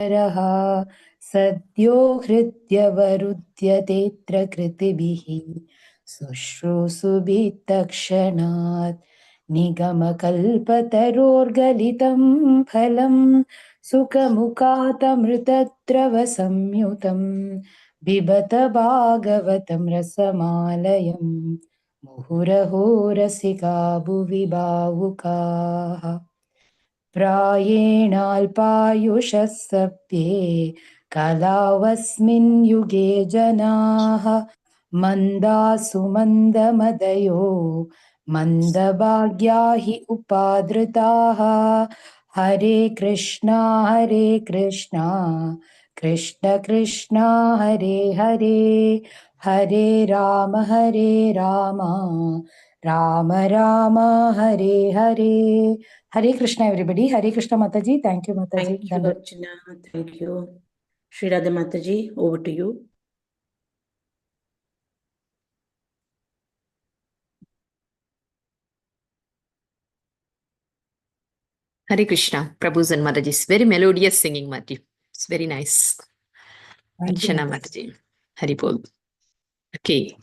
सद्यो हृद्यवरुध्यतेऽत्र कृतिभिः शुश्रूषुभिः तत्क्षणात् निगमकल्पतरोर्गलितं फलं सुखमुखातमृतद्रवसंयुतं पिबत भागवतं रसमालयं मुहुरहो रसिका भुवि भावुकाः प्रायेणाल्पायुषः सभ्ये कलावस्मिन् युगे जनाः मन्दासु मन्दमदयो मन्दभाग्या हि उपादृताः हरे Krishna Krishna Krishna Hare Hare Hare Ram Ram Ram Hare Hare. Hare Krishna, everybody. Hare Krishna, Mataji. Thank you, Mataji. Thank you, Archana. Thank you. Shri Radha Mataji, over to you. Hare Krishna, Prabhu's and Mataji's very melodious singing, Mataji. It's very nice. Archana Mataji. Hari Bol. Okay.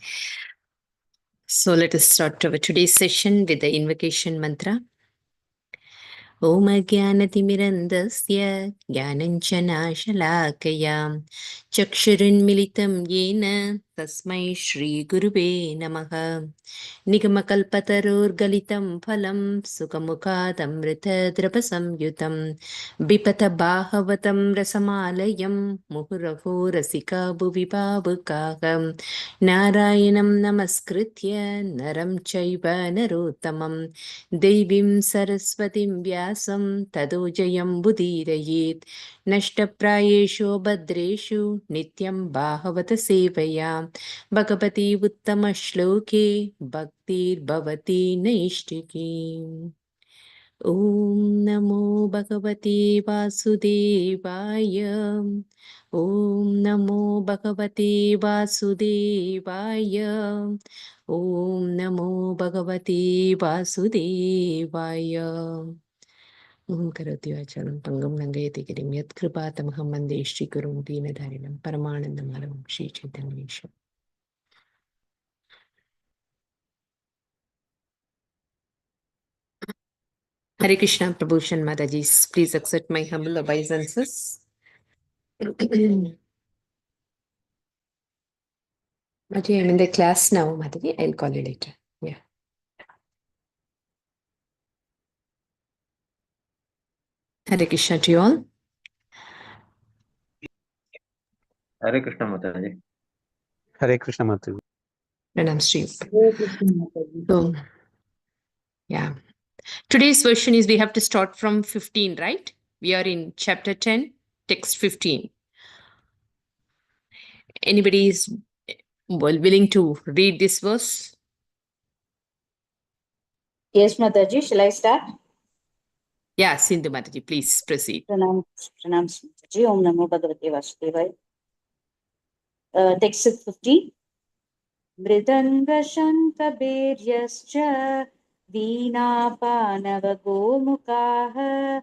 So let us start our today's session with the invocation mantra. Om Jnanatimirandasya Jnananjanashalaakaya Chakshurunmilitam Yena Tasmai Shri Gurube Namaha Nigamakalpatarurgalitam Phalam Sukamukhatamritadrapasamyutam Bipata Bahavatam Rasamalayam Muhuraho Rasika Bhuvibhavukaham Narayanam Namaskritya Naram Chaiva Narottamam Devim Saraswatim Vyasam Tado Jayam Budhirayet Nashtaprayeshu Bhadreshu Nityam Bhavata Sevaya Bhagavati Uttama Shloke Bhaktir Bhavati Naishtiki. Om Namo Bhagavate Vasudevaya. Om Namo Bhagavate Vasudevaya. Om Namo Bhagavate Vasudevaya. Om Karoti Vacharam Pangam Nangayati Kirim Yat Kripatamaham Mande Shri Gurum Deenadharinam Paramanandamaram Shri Chaitanyesham. Hare Krishna, Prabhushan Mataji, please accept my humble obeisances. Mataji, I'm in the class now, Mataji. I'll call you later. Yeah. Hare Krishna to you all. Hare Krishna Mataji. Hare Krishna Mataji. Pranam Shri. Hare Krishna, Mataji. So, yeah. Today's version is we have to start from 15, right? We are in chapter 10, text 15. Anybody is willing to read this verse? Yes, Mataji, shall I start? Yeah, Sindhu Mataji, please proceed. Pranam Mataji. Om Namo Bhagavate Vasudevaya. Text 15. Mridanga Shanta Beryascha Veena Gomukaha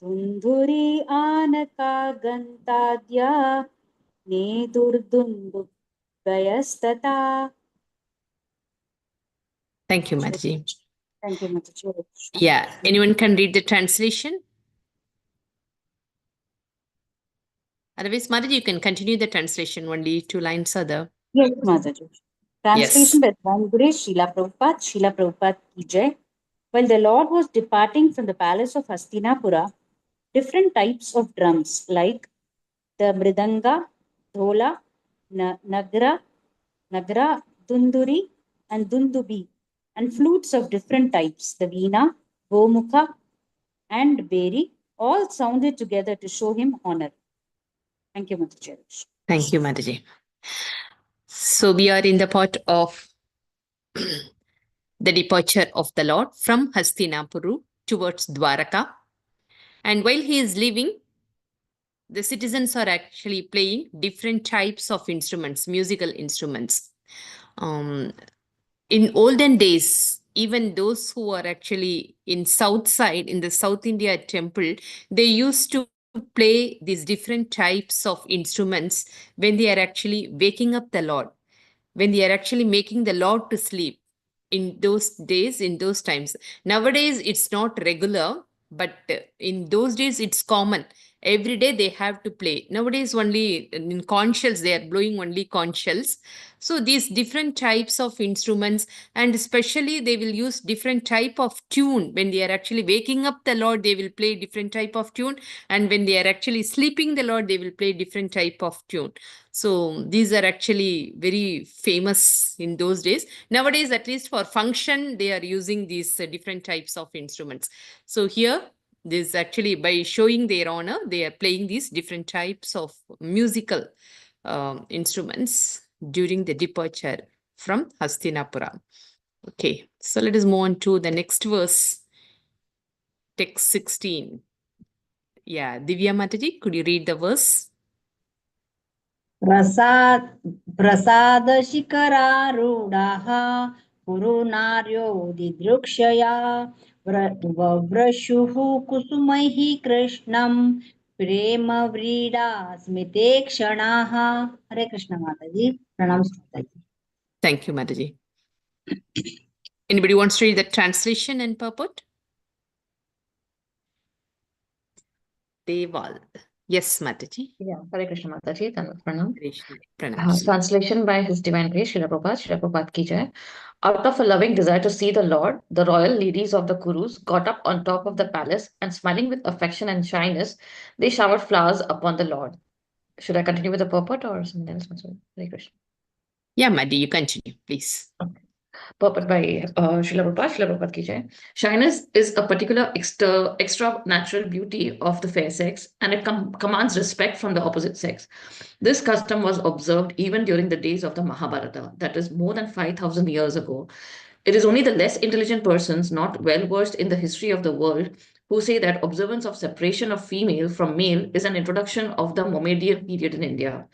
Dundhuri Anaka Gantadya Ne Durdundu Bayastata. Thank you, Mataji. Thank you, Mataji. Yeah, anyone can read the translation? Otherwise, Mataji, you can continue the translation, only 2 lines are there. Yes, Mataji. Translation by Swami Srila Prabhupada, Srila Prabhupada ki Jai. While the Lord was departing from the palace of Hastinapura, different types of drums like the Mridanga, Dhola, Nagra, Dunduri, and Dundubi, and flutes of different types, the Veena, Gomukha, and Beri, all sounded together to show him honor. Thank you, Mataji. Thank you, Mataji. So we are in the part of the departure of the Lord from Hastinapuru towards Dwaraka. And while he is leaving, the citizens are actually playing different types of instruments, musical instruments. In olden days, even those who are actually in south side, in the South India temple, they used to play these different types of instruments when they are actually waking up the Lord, when they are actually making the Lord to sleep. In those days, in those times, nowadays it's not regular, but in those days it's common. Every day they have to play. Nowadays only in conch shells, they are blowing only conch shells. So these different types of instruments, and especially they will use different type of tune. When they are actually waking up the Lord, they will play different type of tune, and when they are actually sleeping the Lord, they will play different type of tune. So these are actually very famous in those days. Nowadays, at least for function, they are using these different types of instruments. So here, this actually, by showing their honor, they are playing these different types of musical instruments during the departure from Hastinapura. Okay, so let us move on to the next verse, text 16. Yeah, Divya Mataji, could you read the verse? प्रसादशिखरारूढाः पुरुनार्यो दिदृक्षया वव्रशुः कुसुमैः कृष्णं प्रेमव्रीडा स्मिते क्षणाः. हरे कृष्ण माताजी. प्रणाम माताजी. Thank you, Mataji. Anybody wants to read the translation and purport? Deval. Yes, Mataji. Yeah, Hare Krishna Mataji, Pranam. Pranam. Translation by His Divine Grace, Srila Prabhupada ki jai. Out of a loving desire to see the Lord, the royal ladies of the Kurus got up on top of the palace and smiling with affection and shyness, they showered flowers upon the Lord. Should I continue with the purport or something else? Hare Krishna. Yeah, Madhi, you continue, please. Okay. Purport by Srila Prabhupada ki jai. Shyness is a particular extra natural beauty of the fair sex, and it commands respect from the opposite sex. This custom was observed even during the days of the Mahabharata, that is more than 5,000 years ago. It is only the less intelligent persons, not well versed in the history of the world, who say that observance of separation of female from male is an introduction of the Mohammedan period in India.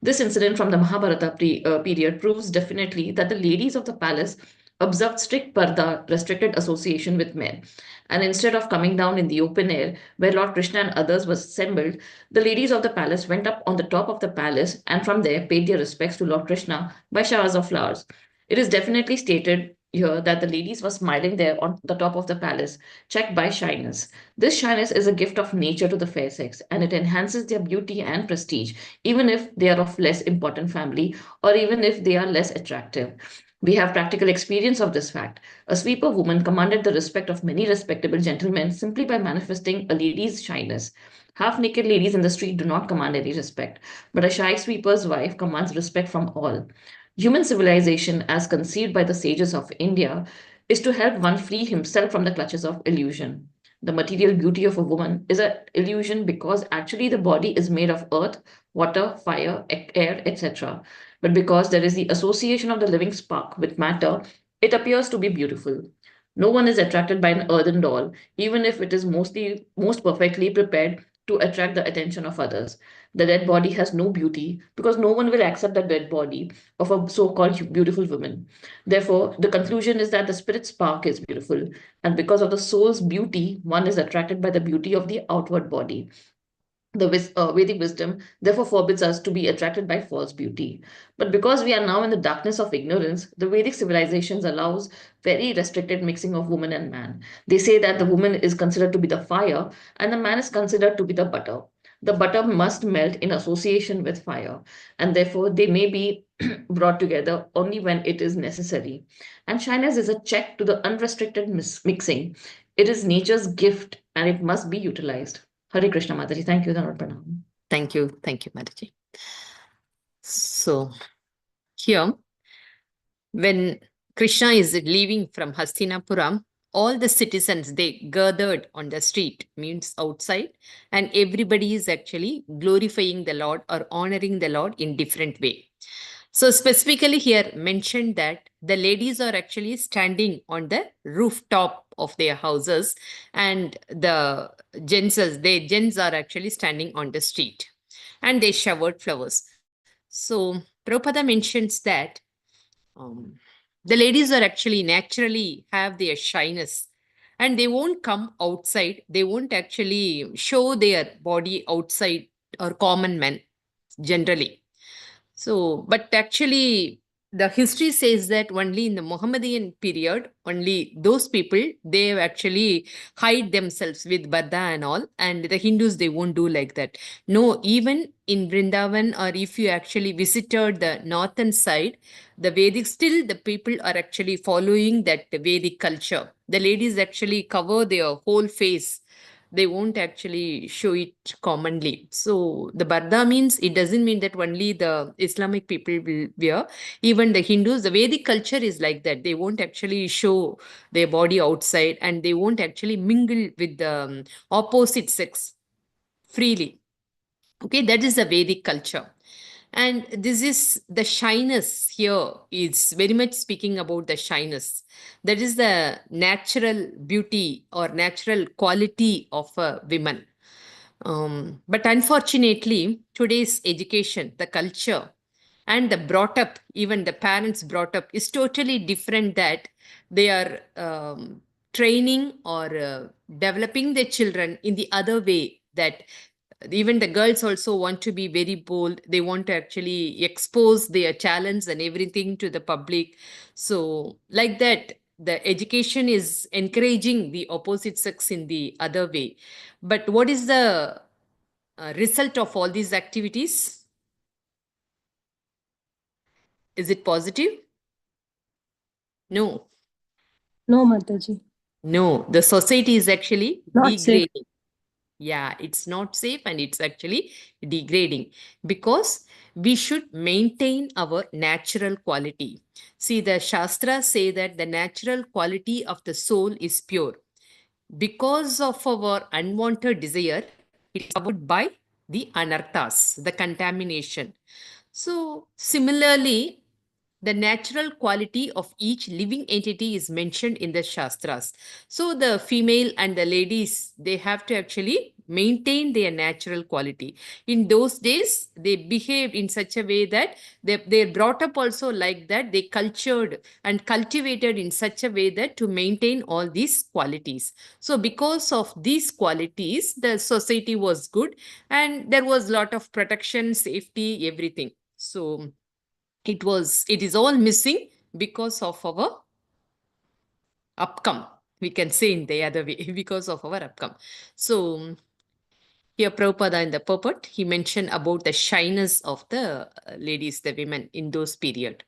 This incident from the Mahabharata period proves definitely that the ladies of the palace observed strict parda, restricted association with men. And instead of coming down in the open air, where Lord Krishna and others were assembled, the ladies of the palace went up on the top of the palace and from there paid their respects to Lord Krishna by showers of flowers. It is definitely stated here that the ladies were smiling there on the top of the palace, checked by shyness. This shyness is a gift of nature to the fair sex, and it enhances their beauty and prestige, even if they are of less important family or even if they are less attractive. We have practical experience of this fact. A sweeper woman commanded the respect of many respectable gentlemen simply by manifesting a lady's shyness. Half-naked ladies in the street do not command any respect, but a shy sweeper's wife commands respect from all. Human civilization, as conceived by the sages of India, is to help one free himself from the clutches of illusion. The material beauty of a woman is an illusion because actually the body is made of earth, water, fire, air, etc. But because there is the association of the living spark with matter, it appears to be beautiful. No one is attracted by an earthen doll, even if it is most perfectly prepared to attract the attention of others. The dead body has no beauty because no one will accept the dead body of a so-called beautiful woman. Therefore, the conclusion is that the spirit spark is beautiful, and because of the soul's beauty, one is attracted by the beauty of the outward body. The Vedic wisdom therefore forbids us to be attracted by false beauty. But because we are now in the darkness of ignorance, the Vedic civilizations allows very restricted mixing of woman and man. They say that the woman is considered to be the fire and the man is considered to be the butter. The butter must melt in association with fire, and therefore they may be brought together only when it is necessary. And shyness is a check to the unrestricted mixing. It is nature's gift and it must be utilized. Hare Krishna Mataji. Thank you, Dhanavad Pranam. Thank you, Mataji. So here, when Krishna is leaving from Hastinapura, all the citizens, they gathered on the street, means outside, and everybody is actually glorifying the Lord or honoring the Lord in different way. So specifically here mentioned that the ladies are actually standing on the rooftop of their houses, and the gents are actually standing on the street, and they showered flowers. So Prabhupada mentions that the ladies are actually naturally have their shyness, and they won't come outside. They won't actually show their body outside or common men generally. So, but actually, the history says that only in the Muhammadan period, only those people, they have actually hide themselves with Barda and all, and the Hindus, they won't do like that. No, even in Vrindavan, or if you actually visited the northern side, the Vedic, still the people are actually following that Vedic culture. The ladies actually cover their whole face. They won't actually show it commonly. So the Barda means, it doesn't mean that only the Islamic people will wear. Even the Hindus, the Vedic culture is like that. They won't actually show their body outside, and they won't actually mingle with the opposite sex freely. Okay, that is the Vedic culture. And this is the shyness here, is very much speaking about the shyness. That is the natural beauty or natural quality of a woman. But unfortunately, today's education, the culture, and the brought up, even the parents brought up, is totally different, that they are training or developing their children in the other way, that even the girls also want to be very bold. They want to actually expose their talents and everything to the public. So like that, the education is encouraging the opposite sex in the other way. But what is the result of all these activities? Is it positive? No. No, Mataji. No, the society is actually Not safe. degrading. Yeah, it's not safe, and it's actually degrading, because we should maintain our natural quality. See, the Shastras say that the natural quality of the soul is pure. Because of our unwanted desire, it's covered by the anarthas, the contamination. So, similarly, the natural quality of each living entity is mentioned in the Shastras. So, the female and the ladies, they have to actually maintain their natural quality. In those days, they behaved in such a way that they're brought up also like that. They cultured and cultivated in such a way that to maintain all these qualities. So, because of these qualities, the society was good, and there was a lot of protection, safety, everything. So, it is all missing because of our upcome. We can say in the other way, because of our upcome. So here Prabhupada in the purport, he mentioned about the shyness of the ladies, the women in those period.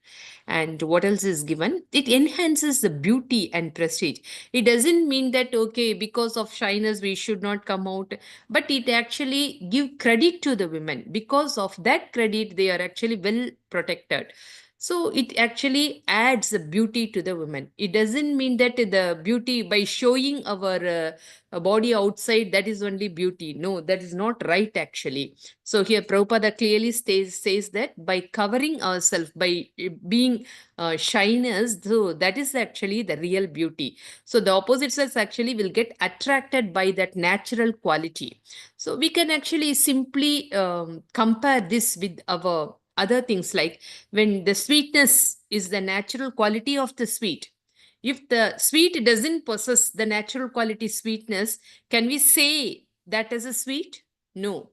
And what else is given? It enhances the beauty and prestige. It doesn't mean that, okay, because of shyness, we should not come out, but it actually give credit to the women. Because of that credit, they are actually well protected. So it actually adds the beauty to the women. It doesn't mean that the beauty by showing our body outside, that is only beauty. No, that is not right actually. So here Prabhupada clearly says that by covering ourselves, by being shyness, so that is actually the real beauty. So the opposite sex actually will get attracted by that natural quality. So we can actually simply compare this with our other things, like when the sweetness is the natural quality of the sweet. If the sweet doesn't possess the natural quality sweetness, can we say that as a sweet? No.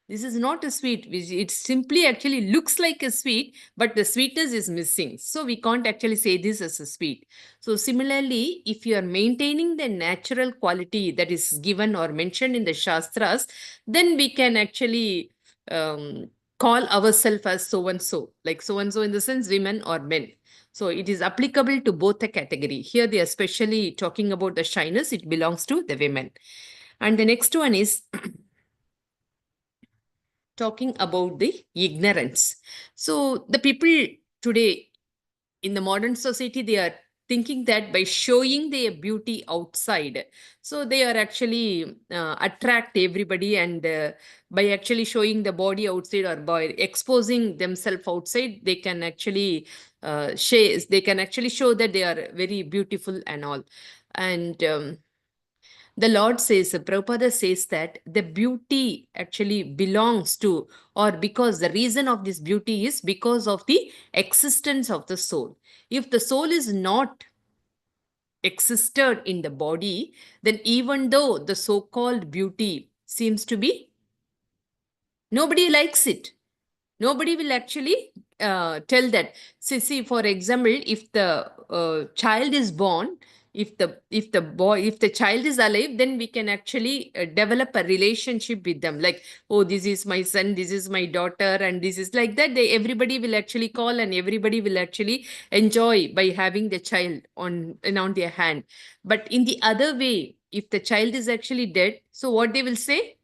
This is not a sweet. It simply actually looks like a sweet, but the sweetness is missing. So we can't actually say this as a sweet. So similarly, if you are maintaining the natural quality that is given or mentioned in the Shastras, then we can actually call ourselves as so-and-so, like so-and-so in the sense women or men. So it is applicable to both the category. Here they are especially talking about the shyness. It belongs to the women. And the next one is talking about the ignorance. So the people today in the modern society, they are thinking that by showing their beauty outside, so they are actually attract everybody, and by actually showing the body outside or by exposing themselves outside, they can actually they can actually show that they are very beautiful and all. And the Lord says, Prabhupada says that the beauty actually belongs to, or because the reason of this beauty is because of the existence of the soul. If the soul is not existed in the body, then even though the so-called beauty seems to be, nobody likes it. Nobody will actually tell that. See, for example, if the child is born, if the child is alive, then we can actually develop a relationship with them. Like, oh, this is my son, this is my daughter, and this is like that. Everybody will actually call, and everybody will actually enjoy by having the child on their hand. But in the other way, if the child is actually dead, so what they will say?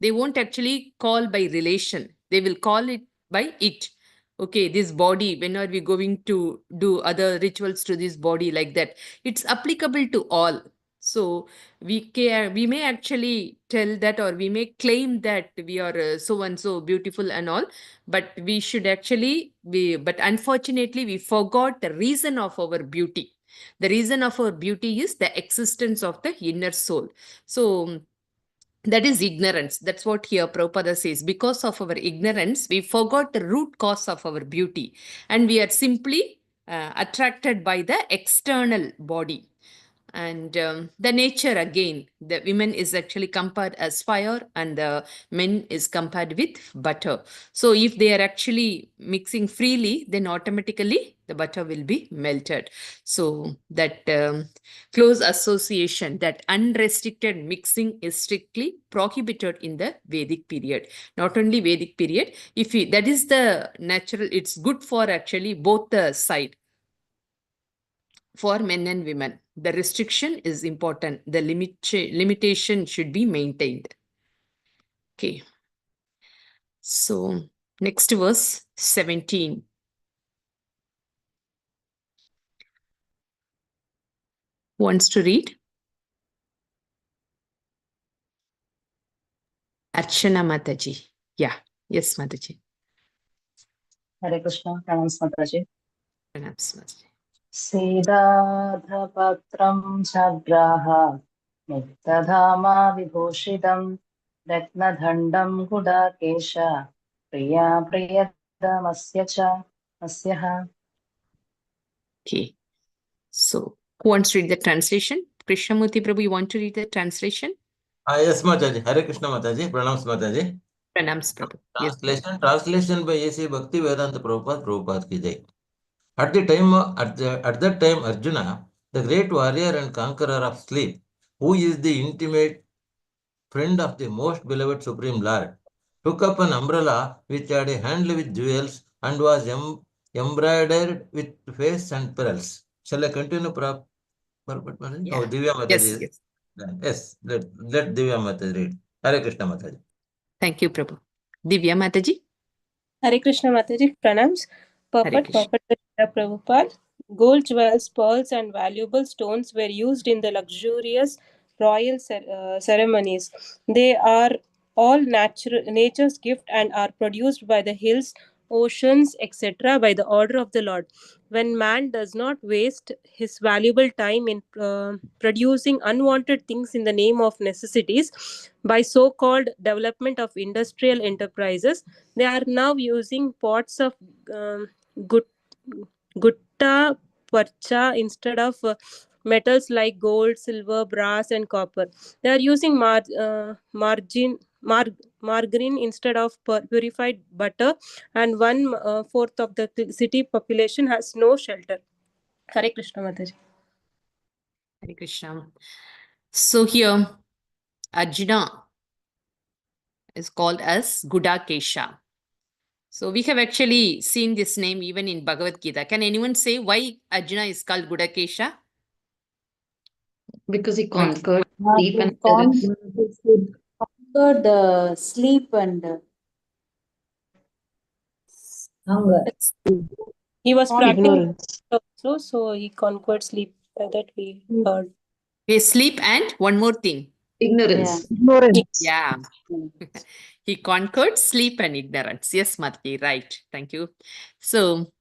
They won't actually call by relation. They will call it by it. Okay, this body, when are we going to do other rituals to this body, like that? It's applicable to all. So we may actually tell that, or we may claim that we are so and so beautiful and all, but we should actually but unfortunately we forgot the reason of our beauty. The reason of our beauty is the existence of the inner soul. So that is ignorance. That's what here Prabhupada says. Because of our ignorance, we forgot the root cause of our beauty, and we are simply attracted by the external body. And the nature, again, the women is actually compared as fire, and the men is compared with butter. So if they are actually mixing freely, then automatically the butter will be melted. So that close association, that unrestricted mixing is strictly prohibited in the Vedic period. Not only Vedic period, that is the natural, it's good for actually both the side, for men and women. The restriction is important. The limitation should be maintained. Okay. So next verse 17. Wants to read? Archana Mataji. Yeah. Yes, Mataji. Hare Krishna, pranams Mataji. Pranams, Mataji. Sedadhapatram chagraha muktadhama vibhushitam Ratnadhandam Gudakesha Priya Priyadamasya cha Asyaha. Okay. So who wants to read the translation? Krishnamurti Prabhu, you want to read the translation? Yes, Mataji. Hare Krishna Mataji. Pranams Mataji. Pranams Prabhu. Yes. Translation by A.C. Bhakti Vedanta Prabhupada ki jai. At that time, Arjuna, the great warrior and conqueror of sleep, who is the intimate friend of the most beloved Supreme Lord, took up an umbrella which had a handle with jewels and was embroidered with face and pearls. Shall I continue, Prabhupada? Yeah. Oh, Divya Mataji. Yes. Yes, let Divya Mataji read. Hare Krishna Mataji. Thank you, Prabhu. Divya Mataji. Hare Krishna Mataji, pranams. Purport by Prabhupada. Gold jewels, pearls, and valuable stones were used in the luxurious royal ceremonies. They are all nature's gift and are produced by the hills, oceans, etc. by the order of the Lord. When man does not waste his valuable time in producing unwanted things in the name of necessities by so-called development of industrial enterprises, they are now using pots of gutta parcha instead of metals like gold, silver, brass, and copper. They are using margarine instead of purified butter, and 1/4 of the city population has no shelter. Hare Krishna Mataji. Hare Krishna. So here, Arjuna is called as Gudakesha. So we have actually seen this name even in Bhagavad Gita. Can anyone say why Arjuna is called Gudakesha? Because he conquered sleep and Conquered sleep and hunger. He was Ignorance. also, so he conquered sleep. That we heard. Okay, sleep and one more thing. ignorance. Yeah. He conquered sleep and ignorance. Yes, Mati, right. Thank you. So,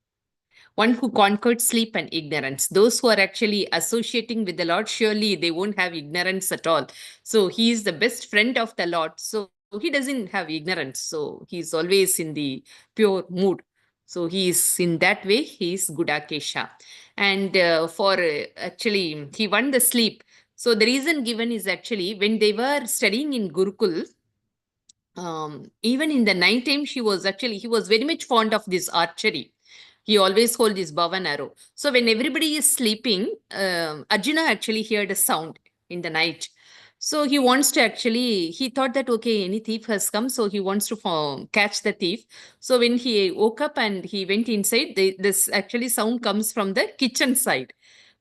one who conquered sleep and ignorance. Those who are actually associating with the Lord, surely they won't have ignorance at all. So, he is the best friend of the Lord. So, he doesn't have ignorance. So, he's always in the pure mood. So he is in that way, he is Gudakesha. And actually, he won the sleep. So the reason given is actually when they were studying in Gurukul, even in the night time, he was very much fond of this archery. He always hold this bow and arrow. So when everybody is sleeping, Arjuna actually heard a sound in the night. So he wants to he thought that, okay, any thief has come. So he wants to catch the thief. So when he woke up and he went inside, this actually sound comes from the kitchen side.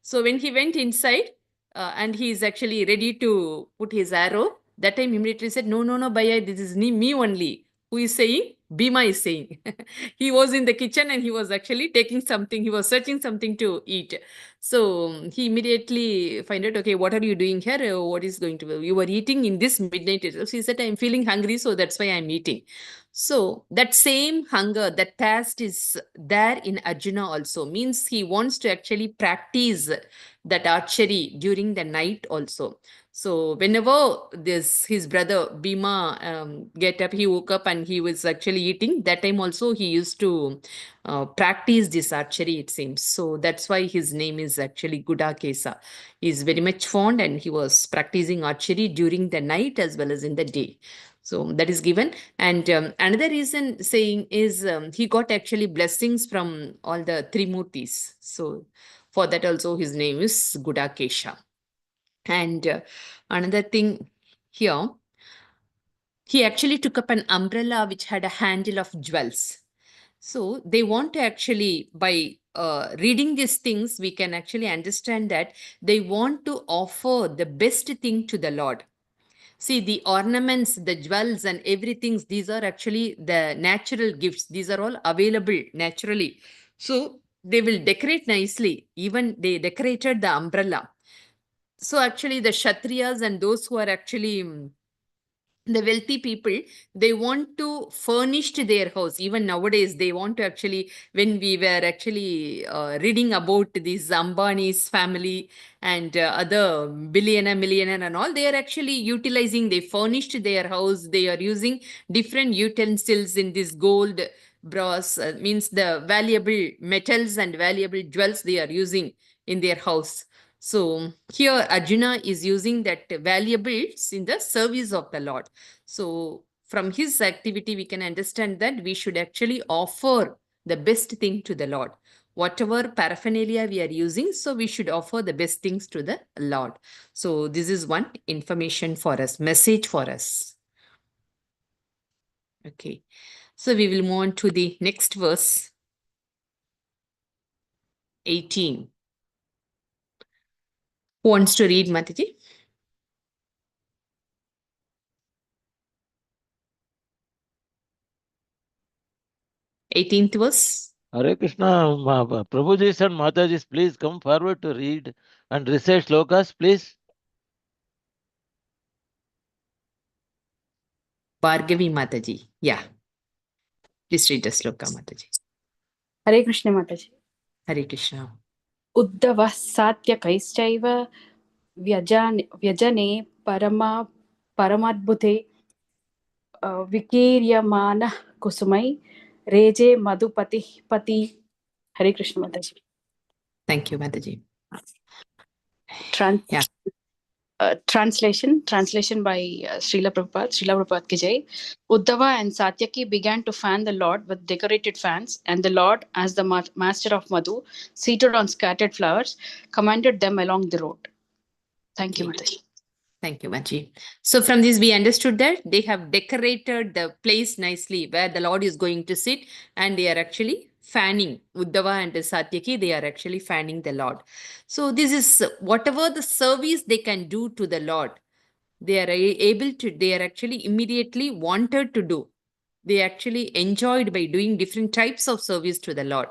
So when he went inside and he is actually ready to put his arrow, that time immediately said, no, no, no, Bhaiya, this is me only. Who is saying? Bhima is saying. He was in the kitchen and he was actually taking something. He was searching something to eat. So he immediately find out, okay, what are you doing here? What is going to be? You were eating in this midnight. So he said, I'm feeling hungry, so that's why I'm eating. So that same hunger, that thirst is there in Arjuna also. Means he wants to actually practice that archery during the night also. So whenever his brother Bhima get up, he woke up and he was actually eating. That time also he used to practice this archery, it seems. So that's why his name is actually Gudakesa. He's very much fond and he was practicing archery during the night as well as in the day. So that is given. And another reason saying is he got actually blessings from all the three murtis. So for that also his name is Gudakesha. And another thing here, he actually took up an umbrella which had a handle of jewels. So they want to actually, by reading these things, we can actually understand that they want to offer the best thing to the Lord. See, the ornaments, the jewels and everything, these are actually the natural gifts. These are all available naturally. So they will decorate nicely. Even they decorated the umbrella. So actually the Kshatriyas and those who are actually the wealthy people, they want to furnish their house. Even nowadays, they want to actually, when we were actually reading about this Ambani's family and other millionaire and all, they are actually utilizing, they furnished their house. They are using different utensils in this gold, brass, means the valuable metals and valuable jewels they are using in their house. So here Arjuna is using that valuables in the service of the Lord. So from his activity, we can understand that we should actually offer the best thing to the Lord. Whatever paraphernalia we are using, so we should offer the best things to the Lord. So this is one information for us, message for us. Okay. So we will move on to the next verse, 18. Who wants to read, Mataji? 18th verse. Hare Krishna, Prabhuji and Mataji, please come forward to read and recite shlokas, please. Bhargavi Mataji. Yeah. Please read the sloka, Mataji. Hare Krishna Mataji. Hare Krishna. Uddava satyakaischaiva vyajane paramadbhute vikeryamana kusumai reje madhupati pati. Hare Krishna Mataji. Thank you, Mataji. Translation by Srila Prabhupada ki jai. Uddhava and Satyaki began to fan the Lord with decorated fans, and the Lord, as the master of Madhu, seated on scattered flowers, commanded them along the road. Thank you, Mataji. Thank you, Maji. So from this, we understood that they have decorated the place nicely where the Lord is going to sit, and they are actually fanning Uddhava and Satyaki. They are actually fanning the Lord. So this is whatever the service they can do to the Lord, they are able to, they are actually immediately wanted to do. They actually enjoyed by doing different types of service to the Lord.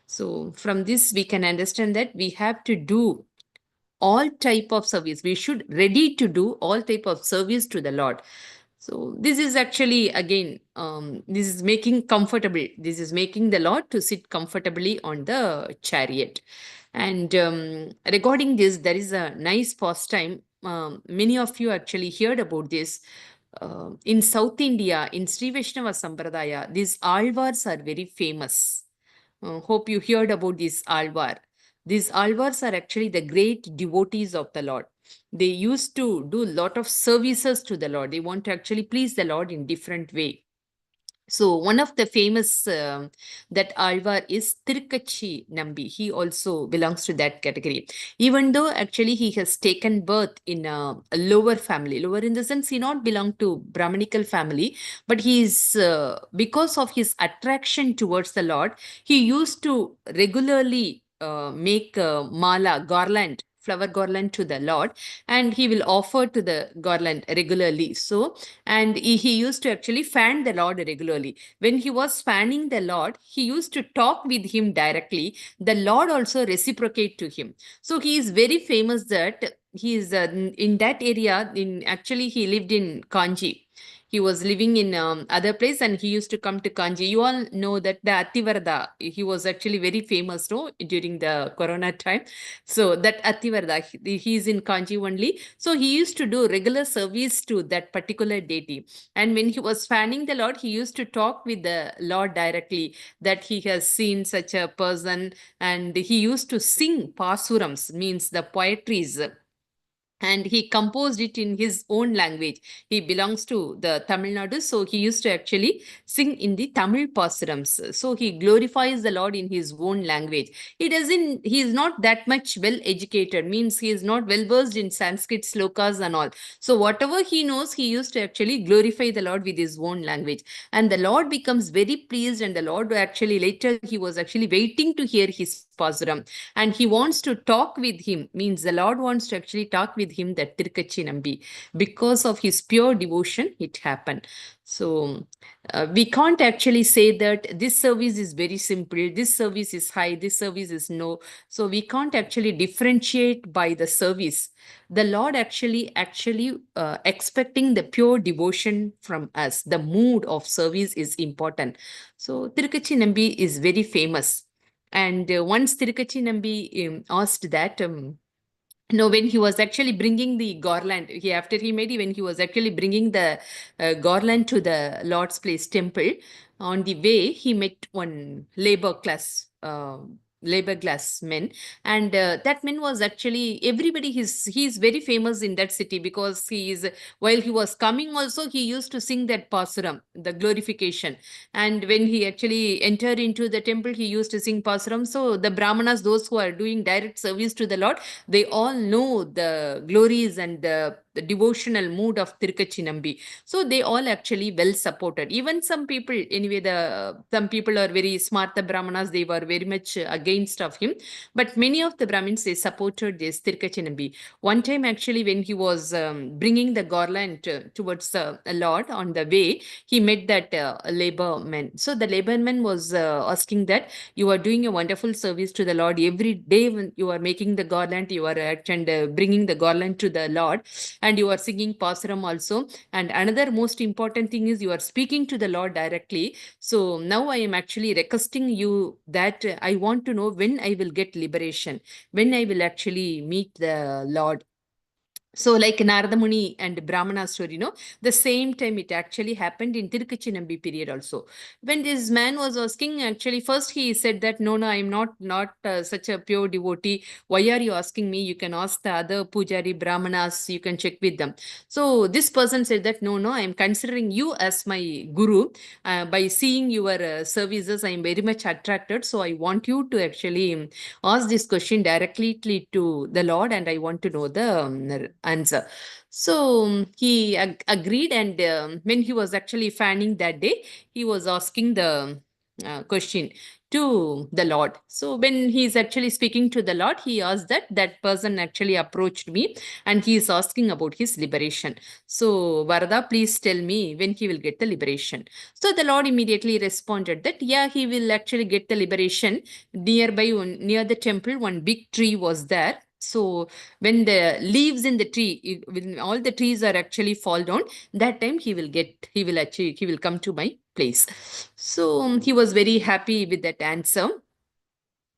So from this, we can understand that we have to do all type of service. We should ready to do all type of service to the Lord. So this is actually, again, this is making comfortable. This is making the Lord to sit comfortably on the chariot. And regarding this, there is a nice pastime. Many of you actually heard about this. In South India, in Sri Vaishnava Sampradaya, these alvars are very famous. hope you heard about this Alvar. These Alvars are actually the great devotees of the Lord. They used to do a lot of services to the Lord. They want to actually please the Lord in different way. So one of the famous that Alvar is Tirukkachi Nambi. He also belongs to that category. Even though actually he has taken birth in a lower family, lower in the sense he not belong to Brahmanical family, but he is because of his attraction towards the Lord, he used to regularly make mala garland, flower garland to the Lord, and he will offer to the garland regularly. So and he used to actually fan the Lord regularly. When he was fanning the Lord, he used to talk with him directly. The Lord also reciprocate to him. So he is very famous that he is in that area. In actually, he lived in Kanji. He was living in other place and he used to come to Kanji. You all know that the Ativarda, he was actually very famous no, during the Corona time. So that Ativarda, he is in Kanji only. So he used to do regular service to that particular deity. And when he was fanning the Lord, he used to talk with the Lord directly that he has seen such a person. And he used to sing pasurams, means the poetries, and he composed it in his own language. He belongs to the Tamil Nadu, so he used to actually sing in the Tamil pasurams. So he glorifies the Lord in his own language. He is not that much well educated, means he is not well versed in Sanskrit slokas and all. So whatever he knows, he used to actually glorify the Lord with his own language. And the Lord becomes very pleased, and the Lord actually later he was actually waiting to hear his pasuram. And he wants to talk with him, means the Lord wants to actually talk with him, that Tirukkachi Nambi. Because of his pure devotion, it happened. So we can't actually say that this service is very simple, this service is high, this service is no. So we can't actually differentiate by the service. The Lord actually expecting the pure devotion from us. The mood of service is important. So Tirukkachi Nambi is very famous. And once Tirukkachi Nambi asked that, when he was actually bringing the garland, when he was actually bringing the garland to the Lord's place temple, on the way, he met one labor class men, and that man was actually everybody. He's very famous in that city because while he was coming also, he used to sing that pasuram, the glorification. And when he actually entered into the temple, he used to sing pasuram. So the brahmanas, those who are doing direct service to the Lord, they all know the glories and the devotional mood of Tirukkachi Nambi. So they all actually well supported. Even some people, anyway, some people are very smart, the brahmanas, they were very much against of him. But many of the Brahmins, they supported this Tirukkachi Nambi. One time actually, when he was bringing the garland towards the Lord on the way, he met that labor man. So the labor man was asking that, you are doing a wonderful service to the Lord. Every day when you are making the garland, you are bringing the garland to the Lord, and you are singing pasuram also. And another most important thing is you are speaking to the Lord directly. So now I am actually requesting you that I want to know when I will get liberation, when I will actually meet the Lord. So like Narada Muni and Brahmana story, the same time it actually happened in Tirukkachi Nambi period also. When this man was asking, actually first he said that, no, I am not such a pure devotee. Why are you asking me? You can ask the other Pujari Brahmanas, you can check with them. So this person said that, no, I am considering you as my guru. By seeing your services, I am very much attracted. So I want you to actually ask this question directly to the Lord, and I want to know the answer. So he agreed, and when he was actually fanning that day, he was asking the question to the Lord. So when he is actually speaking to the Lord, he asked that person actually approached me and he is asking about his liberation. So Varada, please tell me when he will get the liberation. So the Lord immediately responded that, yeah, he will actually get the liberation. Near the temple, one big tree was there. So when the leaves in the tree, when all the trees are actually fall down, that time he will come to my place. So he was very happy with that answer.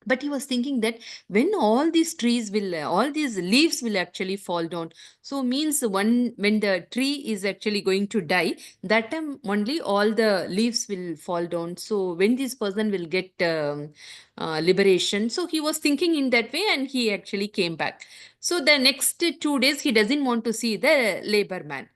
But he was thinking that when all these trees will, all these leaves will actually fall down. So means when the tree is actually going to die, that time only all the leaves will fall down. So when this person will get liberation. So he was thinking in that way and he actually came back. So the next 2 days, he doesn't want to see the labor man.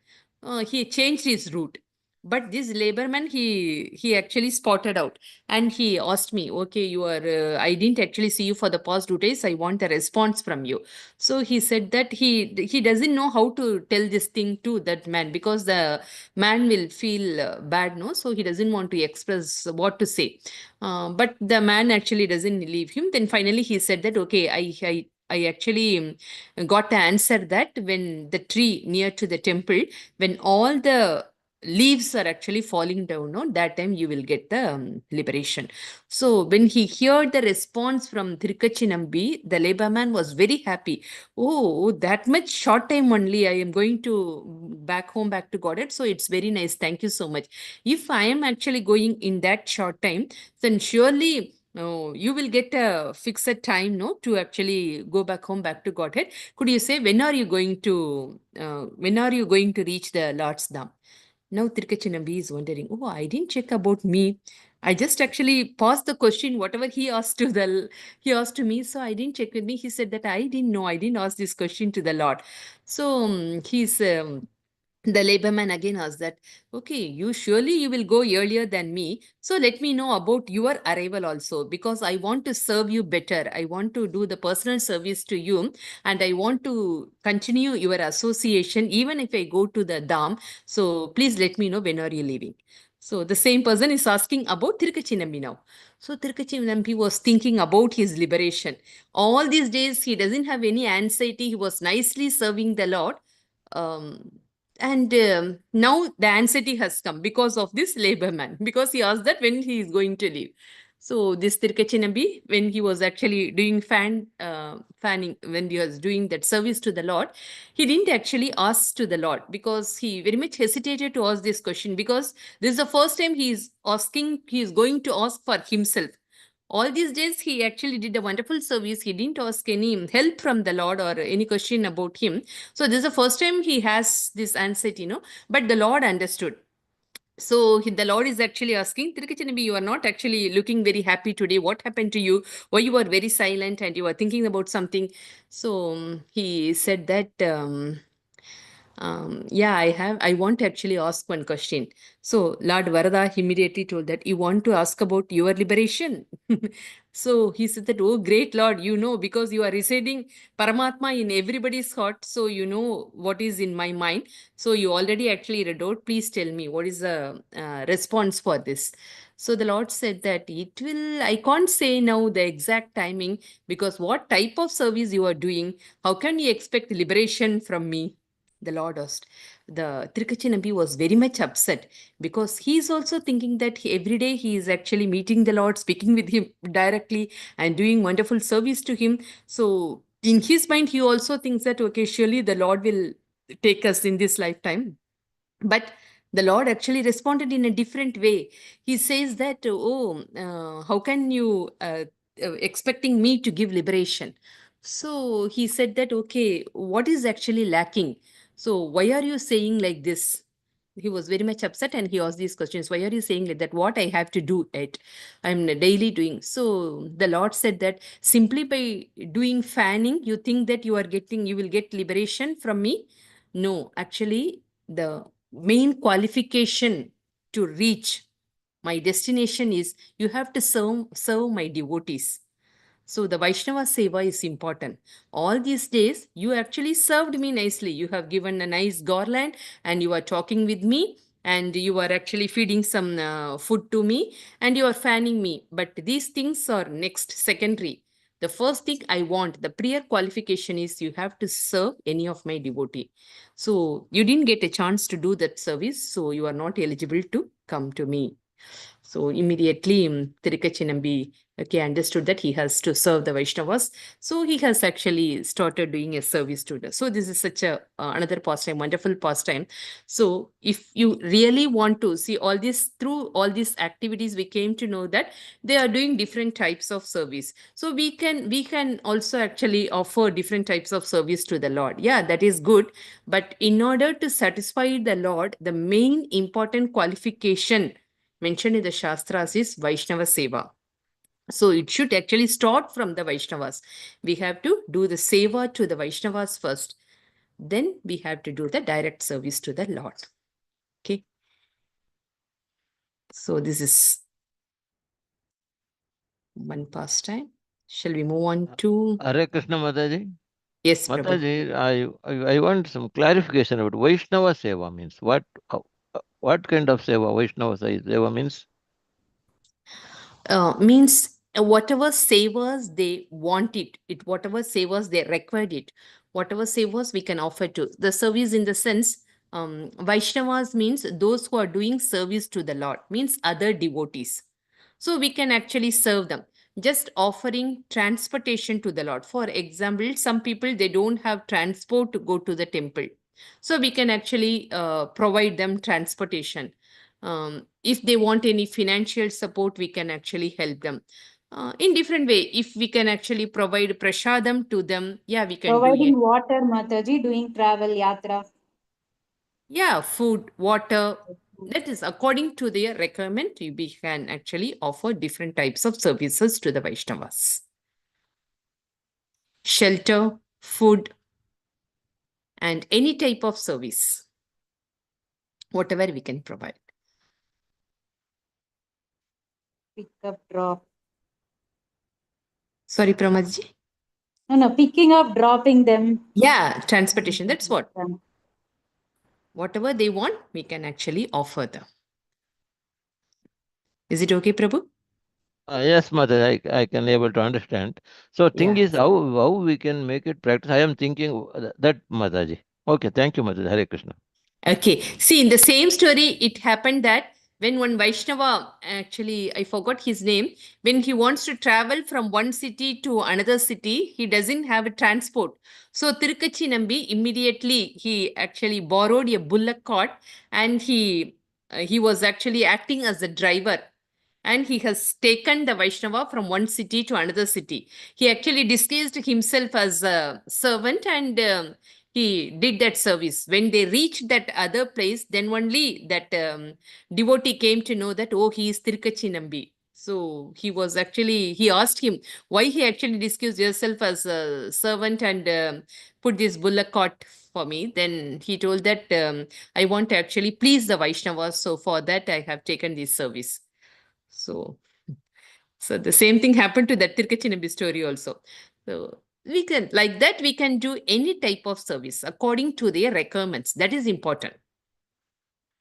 He changed his route. But this labor man, he actually spotted out and he asked me, okay, you are, I didn't actually see you for the past 2 days. I want a response from you. So he said that he doesn't know how to tell this thing to that man because the man will feel bad, no? So he doesn't want to express what to say. But the man actually doesn't leave him. Then finally he said that, okay, I actually got the answer that when the tree near to the temple, when all the leaves are actually falling down, no, that time you will get the liberation. So when he heard the response from Tirukachinambi, the labor man was very happy. Oh, that much short time only, I am going to back home, back to Godhead. So it's very nice. Thank you so much. If I am actually going in that short time, then surely you will get a fixed time, no, to actually go back home, back to Godhead. Could you say when are you going to reach the Lord's Dham? Now Tirukachinambi is wondering, oh, I didn't check about me. I just actually paused the question, whatever he asked to me. So I didn't check with me. He said that I didn't know. I didn't ask this question to the Lord. So the labor man again asked that, okay, you will go earlier than me. So let me know about your arrival also, because I want to serve you better. I want to do the personal service to you and I want to continue your association even if I go to the Dham. So please let me know when are you leaving. So the same person is asking about Tirukachinambi now. So Tirukachinambi was thinking about his liberation. All these days, he doesn't have any anxiety. He was nicely serving the Lord. And now the anxiety has come because of this labor man, because he asked that when he is going to leave. So this Tirukachinambi, when he was actually doing fanning, when he was doing that service to the Lord, he didn't actually ask to the Lord because he very much hesitated to ask this question because this is the first time he is going to ask for himself. All these days, he actually did a wonderful service. He didn't ask any help from the Lord or any question about him. So this is the first time he has this anxiety, but the Lord understood. So the Lord is actually asking, Tirukachinambi, you are not actually looking very happy today. What happened to you? Why you are very silent and you are thinking about something? So he said that, yeah, I want to actually ask one question. So Lord Varada immediately told that you want to ask about your liberation. So he said that, oh, great Lord, because you are residing Paramatma in everybody's heart. So you know what is in my mind. So you already actually read out. Please tell me what is the response for this. So the Lord said that I can't say now the exact timing because what type of service you are doing, how can you expect liberation from me? The Lord asked. The Tirukachinambi was very much upset because he is also thinking that every day he is actually meeting the Lord, speaking with him directly and doing wonderful service to him. So in his mind, he also thinks that, okay, surely the Lord will take us in this lifetime. But the Lord actually responded in a different way. He says that, how can you expecting me to give liberation? So he said that, okay, what is actually lacking? So why are you saying like this? He was very much upset and he asked these questions. Why are you saying like that? What I have to do it? I'm daily doing. So the Lord said that simply by doing fanning, you think that you will get liberation from me? No, actually, the main qualification to reach my destination is you have to serve my devotees. So the Vaishnava Seva is important. All these days, you actually served me nicely. You have given a nice garland and you are talking with me and you are actually feeding some food to me and you are fanning me. But these things are next, secondary. The first thing I want, the prior qualification is you have to serve any of my devotee. So you didn't get a chance to do that service, so you are not eligible to come to me. So immediately Tirukachinambi understood that he has to serve the Vaishnavas. So he has actually started doing a service to them. So this is such a another pastime, wonderful pastime. So if you really want to see all this, through all these activities, we came to know that they are doing different types of service. So we can also actually offer different types of service to the Lord. Yeah, that is good. But in order to satisfy the Lord, the main important qualification mentioned in the Shastras is Vaishnava Seva. So it should actually start from the Vaishnavas. We have to do the Seva to the Vaishnavas first. Then we have to do the direct service to the Lord. Okay. So this is one pastime. Shall we move on to? Hare Krishna Mataji. Yes, Prabhu. Mataji, I want some clarification about Vaishnava Seva means. What kind of Seva Vaishnava Seva means? Means whatever savers they want it, whatever savers they required it, whatever savers we can offer to. The service in the sense, Vaishnavas means those who are doing service to the Lord, means other devotees. So we can actually serve them. Just offering transportation to the Lord. For example, some people, they don't have transport to go to the temple. So we can actually provide them transportation. If they want any financial support, we can actually help them in different way. If we can actually provide prasadam to them, yeah, we can do Providing it. water, Mataji, doing travel, yatra. Yeah, food, water. That is according to their requirement. We can actually offer different types of services to the Vaishnavas. Shelter, food, and any type of service, whatever we can provide. Pick up, drop. Sorry, Pramadji? No, picking up, dropping them. Yeah, transportation. That's what. Whatever they want, we can actually offer them. Is it okay, Prabhu? Yes, Mother, I can able to understand. So thing Yeah. is how we can make it practice. I am thinking that Mataji. Okay, thank you, Mataji. Hare Krishna. Okay. See, in the same story, it happened that when one Vaishnava, actually, I forgot his name, when he wants to travel from one city to another city, he doesn't have a transport. So Tirukachinambi, immediately, he actually borrowed a bullock cart and he was actually acting as a driver. And he has taken the Vaishnava from one city to another city. He actually disguised himself as a servant and he did that service. When they reached that other place, then only that devotee came to know that, oh, he is Tirukachinambi. So he asked him why he actually disguised yourself as a servant and put this bullock cart for me. Then he told that I want to actually please the Vaishnavas. So for that, I have taken this service. So the same thing happened to that Tirukachinambi story also. So we can, like that, we can do any type of service according to their requirements. That is important.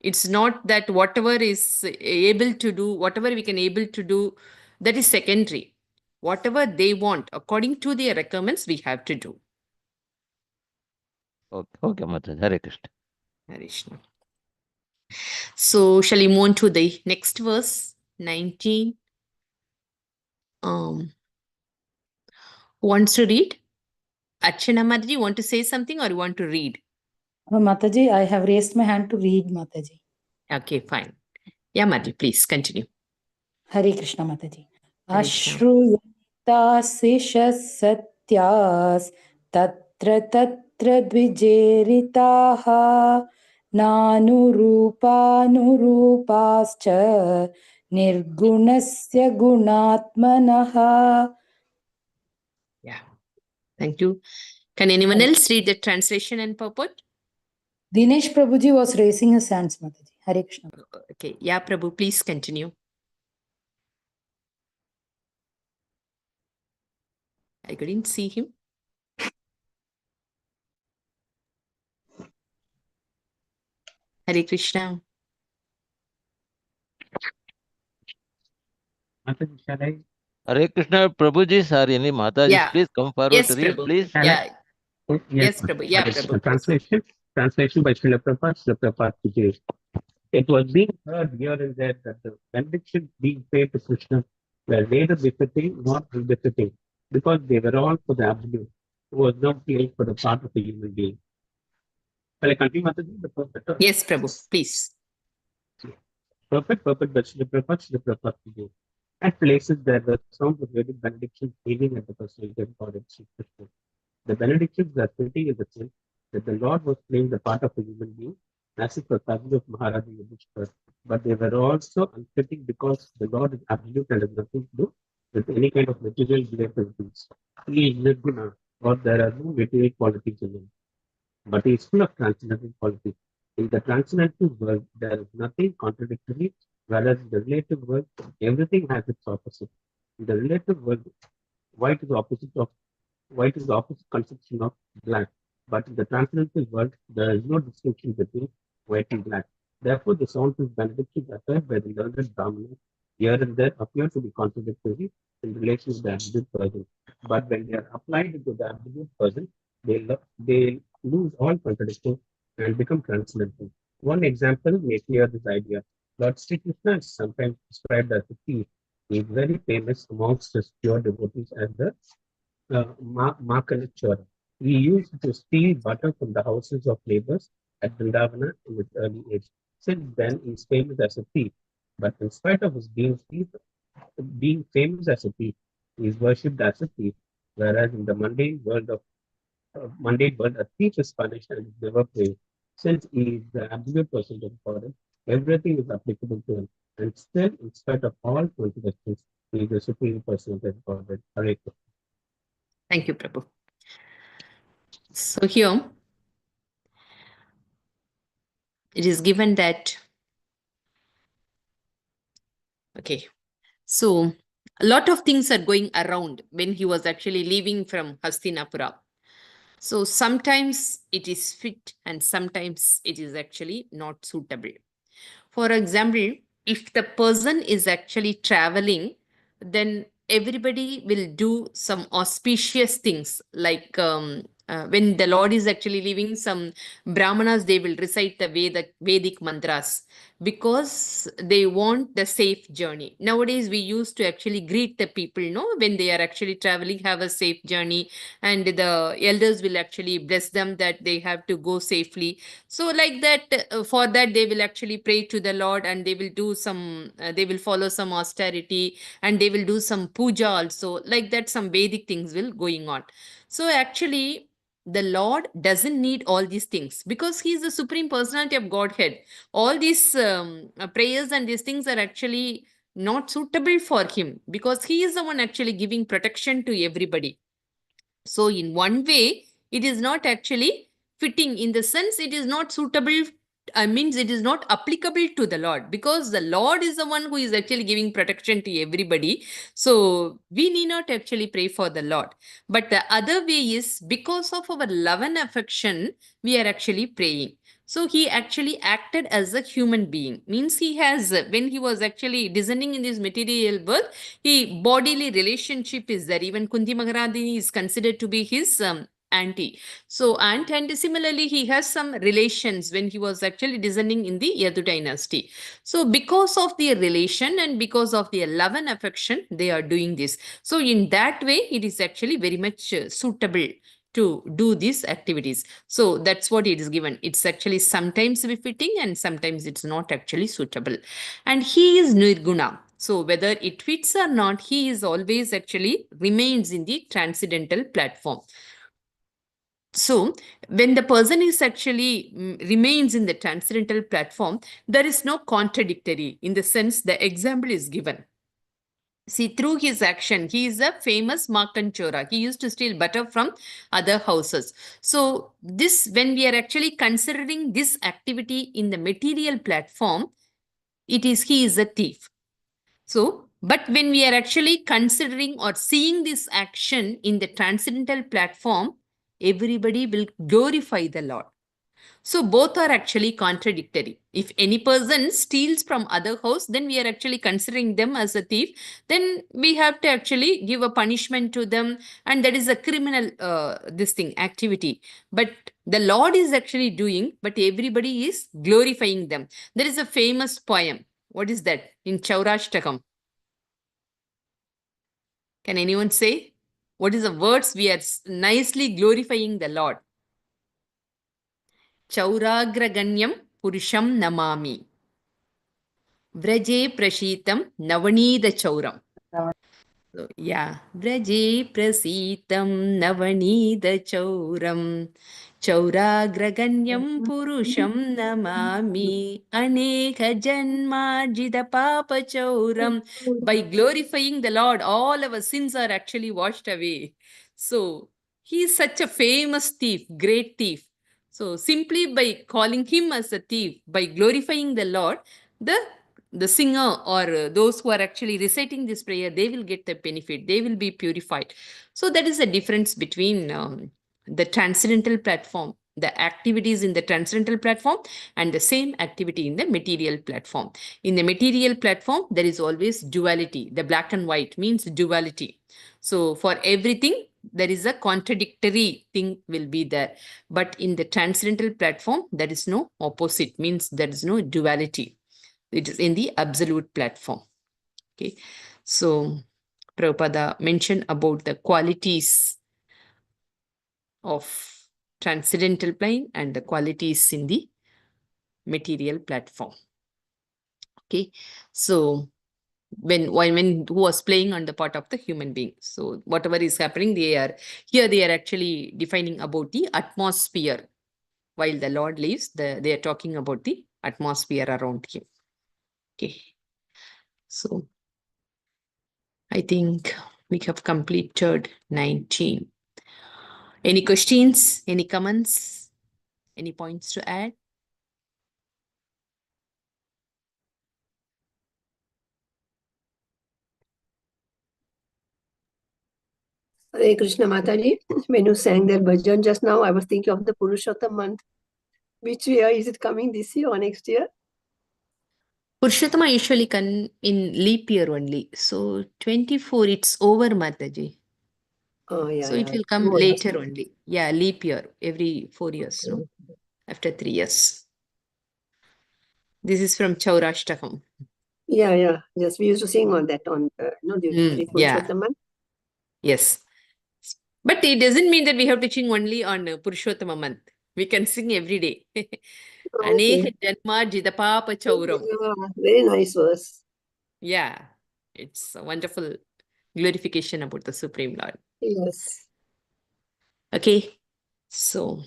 It's not that whatever is able to do, whatever we can able to do, that is secondary. Whatever they want, according to their requirements, we have to do. Okay, Mataji. Hare Krishna. Hare Krishna. So shall we move on to the next verse, 19? Who wants to read? Archana Mataji, want to say something or you want to read? Mataji, I have raised my hand to read, Mataji. Okay, fine. Yeah, Mataji, please continue. Hare Krishna, Mataji. Hare Krishna. Ashruyantasishas satyas tatra tatra dvijeritaha nanurupascha nirgunasya gunatmanaha. Yeah, thank you. Can anyone else read the translation and purport? Dinesh Prabhuji was raising his hands, Mataji. Hare Krishna. Okay, yeah, Prabhu, please continue. I couldn't see him. Hare Krishna. Hare Krishna, Prabhuji, sorry, any Mataji, Yeah. please come forward Yes, to read, Prabhu. please. Yeah. Yes, Yes, Prabhu. Yeah, Prabhu. Prabhu. Translation by Srila Prabhupada, Srila Prabhupada ki jai. It was being heard here and there that the benedictions being paid to Krishna were neither befitting nor unbefitting, because they were all for the absolute, who was not playing for the part of a human being. Shall I continue, Mataji? The perfect, Yes, Prabhu, please. perfect, but Shri at places there the sound of Vedic benedictions leaving at the personated God of Sri Krishna. The benedictions are fitting in the sense that the Lord was playing the part of a human being, as if a cousin of Maharaja Yudhishthira, but they were also unfitting because the Lord is absolute and has nothing to do with any kind of material related things. He is Nirguna, or there are no material qualities in him, but he is full of transcendental qualities. In the transcendental world, there is nothing contradictory, whereas in the relative world, everything has its opposite. In the relative world, white is the opposite conception of black. But in the transcendental world, there is no distinction between white and black. Therefore, the sounds of benedictions uttered by the learned Brahmanas here and there appear to be contradictory in relation to the absolute person. But when they are applied to the absolute person, they lose all contradiction and become transcendental. One example may clear this idea. Lord Sri Krishna is sometimes described as a thief. He is very famous amongst his pure devotees as the Makanachora. He used to steal butter from the houses of neighbors at Vrindavana in his early age. Since then, he is famous as a thief. But in spite of his being famous as a thief, he is worshipped as a thief. Whereas in the mundane world, a thief is punished and is never praised. Since he is the absolute person of God, everything is applicable to him. And still, in spite of all contradictions, he is the supreme person of God. Hare Krishna. Thank you, Prabhu. So here, it is given that, okay, so a lot of things are going around when he was actually leaving from Hastinapura. So sometimes it is fit and sometimes it is actually not suitable. For example, if the person is actually traveling, then everybody will do some auspicious things like when the Lord is actually leaving, some Brahmanas, they will recite the Vedic mantras because they want the safe journey. Nowadays, we used to actually greet the people, when they are actually traveling, have a safe journey, and the elders will actually bless them that they have to go safely. So like that, for that, they will actually pray to the Lord and they will do some, they will follow some austerity and they will do some puja also. Like that, some Vedic things will going on. So actually, the Lord doesn't need all these things because he is the supreme personality of Godhead. All these prayers and these things are actually not suitable for him because he is the one actually giving protection to everybody. So in one way, it is not actually fitting in the sense it is not suitable. Means it is not applicable to the Lord because the Lord is the one who is actually giving protection to everybody. So we need not actually pray for the Lord. But the other way is because of our love and affection, we are actually praying. So he actually acted as a human being. Means he has, when he was actually descending in this material world, he bodily relationship is there. Even Kunti Maharani is considered to be his auntie. So aunt, and similarly he has some relations when he was actually descending in the Yadu dynasty. So because of their relation and because of their love and affection, they are doing this. So in that way, it is actually very much suitable to do these activities. So that's what it is given. It's actually sometimes befitting and sometimes it's not actually suitable. And he is Nirguna. So whether it fits or not, he is always actually remains in the transcendental platform. So when the person is actually remains in the transcendental platform, there is no contradictory in the sense the example is given. See, through his action, he is a famous Makanchora. He used to steal butter from other houses. So this, when we are actually considering this activity in the material platform, he is a thief. So, but when we are actually considering or seeing this action in the transcendental platform, everybody will glorify the Lord. So both are actually contradictory. If any person steals from other house, then we are actually considering them as a thief. Then we have to actually give a punishment to them, and that is a criminal activity. But The Lord is actually doing, but everybody is glorifying them. There is a famous poem. What is that? In Chaurashtakam. Can anyone say? What is the words? We are nicely glorifying the Lord. Chauragraganyam purusham namami. Vraje prashitam navanida chauram. So, yeah. Vraje prasitam navanida chauram. Chauragraganyam purusham namami. Aneka janmarjita papa chauram. By glorifying the Lord, all our sins are actually washed away. So, he is such a famous thief, great thief. So, simply by calling him as a thief, by glorifying the Lord, the singer or those who are actually reciting this prayer, they will get the benefit, they will be purified. So that is the difference between the transcendental platform, the activities in the transcendental platform, and the same activity in the material platform. In the material platform, there is always duality. The black and white means duality. So for everything, there is a contradictory thing will be there. But in the transcendental platform, there is no opposite, means there is no duality. It is in the absolute platform. Okay. So Prabhupada mentioned about the qualities of transcendental plane and the qualities in the material platform. Okay. So when who was playing on the part of the human being. So whatever is happening, they are actually defining about the atmosphere. While the Lord lives, they are talking about the atmosphere around him. Okay. So I think we have completed 19. Any questions? Any comments? Any points to add? Hare Krishna Mataji, when you sang that bhajan just now, I was thinking of the Purushottam month. Which year is it coming, this year or next year? Purushottama usually come in leap year only. So 24, it's over, Mataji. Oh, yeah. So it will come later only. Yeah, leap year, every 4 years, no? After 3 years. This is from Chaurashtakam. Yeah. Yes, we used to sing on that during Yeah. Purushottam month. Yes. But it doesn't mean that we have to sing only on Purushottama month. We can sing every day. Aneka janma jidapapa chauram. Yeah, very nice verse. Yeah, it's a wonderful glorification about the Supreme Lord. Yes. Okay, so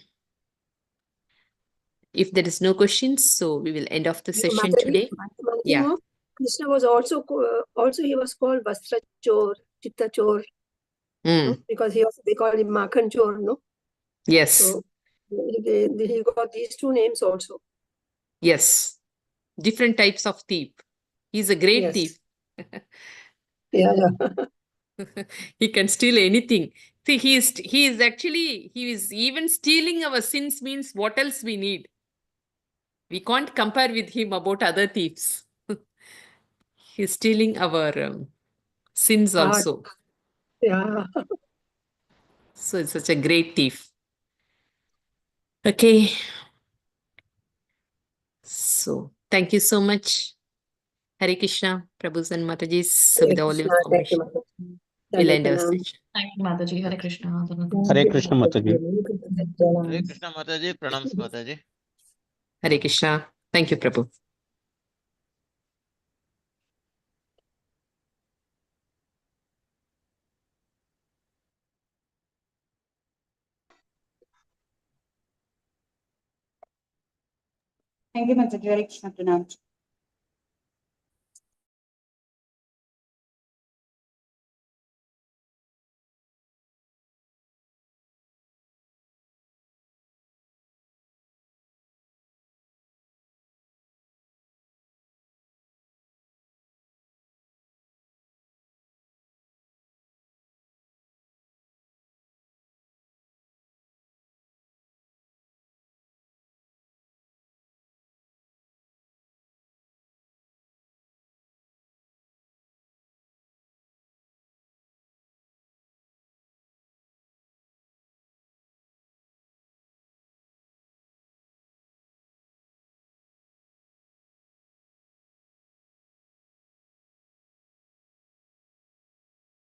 if there is no questions, so we will end off the session Mataji, today. one thing Yeah. more, Krishna was also he was called Vastra Chor, Chitta Chor, no? Because they called him Makhan Chor, no? Yes. So he got these two names also. Yes. Different types of thief. He's a great thief. Yeah. He can steal anything. See, he is even stealing our sins, means what else we need? We can't compare with him about other thieves. He's stealing our sins also. Yeah. So it's such a great thief. Okay. So thank you so much. Hare Krishna, Prabhu's and Mataji's. So with all information, we'll end our session. Thank you, Mataji. Hare Krishna. Hare Krishna Mataji. Hare Krishna Mataji, pranams Mataji. Hare Krishna. Thank you, Prabhu. Thank you, Mataji. Hare Krishna, pranams.